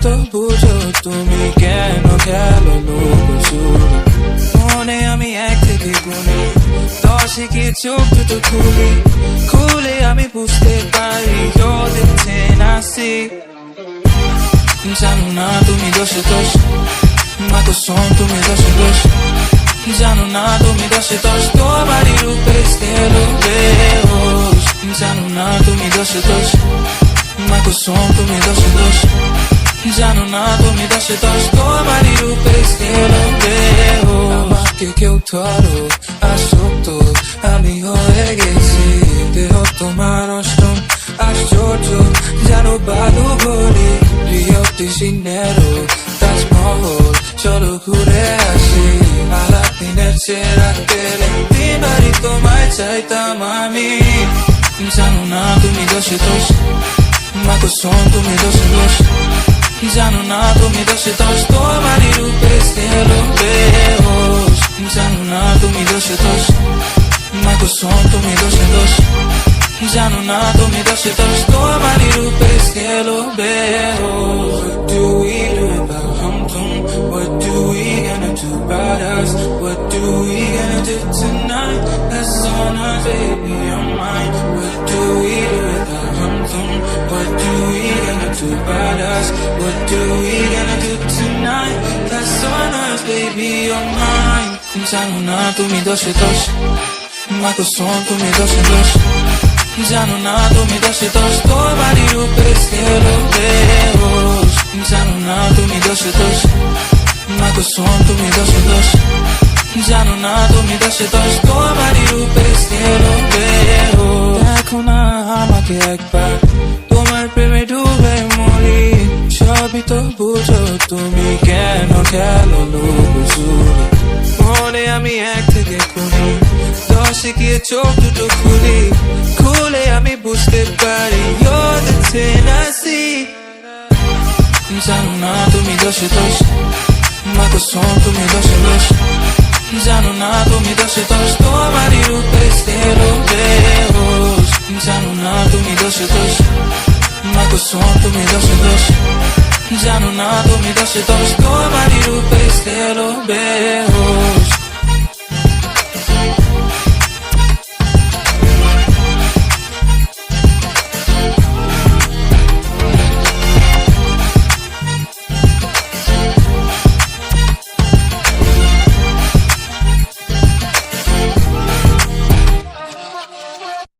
তো বুঝো তুমি কেন খেলো লুকোচুরি। মনে আমি 1 থেকে গুনি 10 গিয়ে চোখ দুটো খুলে আমি বুঝতে পারি you're the 10 I see। জানো না তুমি দোষে দোষ, মা কসম তুমি দোষে দোষ। জানো না তুমি দোষে দোষ, তোমারই রূপে গেলো বেহোশ। জানো না তুমি দোষে দোষ, মা কসম তুমি দোষে দোষ। জানো না তুমি দোষে দোষ, তোমারই রূপে গেলো বেহোশ। আমাকে কেউ ধরো আসক্ত আমি হয়ে গেছি, দেহ তোমার অষ্টম আশ্চর্য জানো বালু বলি। রিও ডি জেনেরো তাজমহল চলো ঘুরে আসি, আলাদিনের চেরা পেলে দিনবারই তোমায় চাইতাম আমি। জানো না তুমি দোষে দোষ, মা কসম তুমি দোষে দোষ। জানো না তুমি দোষে দোষ, তোমারই রূপে গেলো বেহোশ। জানো না তুমি দোষে দোষ, মা কসম তুমি দোষে দোষ। জানো না তুমি দোষে দোষ, তোমারই রূপে গেলো বেহোশ। What do we do about hum-tum? What do we gonna do about us? What do we gonna do tonight? That's on us, baby, on mine. What do we do about hum-tum? What do we gonna do about us? What do we gonna do tonight? That's on us, baby, on mine. জানো না তুমি দোষে দোষ, মা কসম তুমি দোষে দোষ। জানো না তুমি দোষে দোষ, তোমারই রূপে গেলো বেহোশ। জানো না তুমি দোষে দোষ, মা কসম তুমি দোষে দোষ। জানো না তুমি দোষে দোষ, তোমারই রূপে গেলো বেহোশ। দেখো না আমাকে একবার, তোমার প্রেমে ডুবে মরি। সবই তো বুঝো তুমি কেন খেলো লুকোচুরি। মনে আমি 1 থেকে গুনি 10 গিয়ে চোখ দুটো খুলে আমি বুঝতে পারি you're the 10 I see। জানো না তুমি দোষে দোষ, মা কসম তুমি দোষে দোষ। জানো না তুমি দোষে দোষ, তোমারই রূপে গেলো বেহোশ। জানো না তুমি দোষে দোষ, মা কসম তুমি দোষে দোষ। জানো না তুমি দোষে দোষ, তোমারই রূপে গেলো বেহোশ।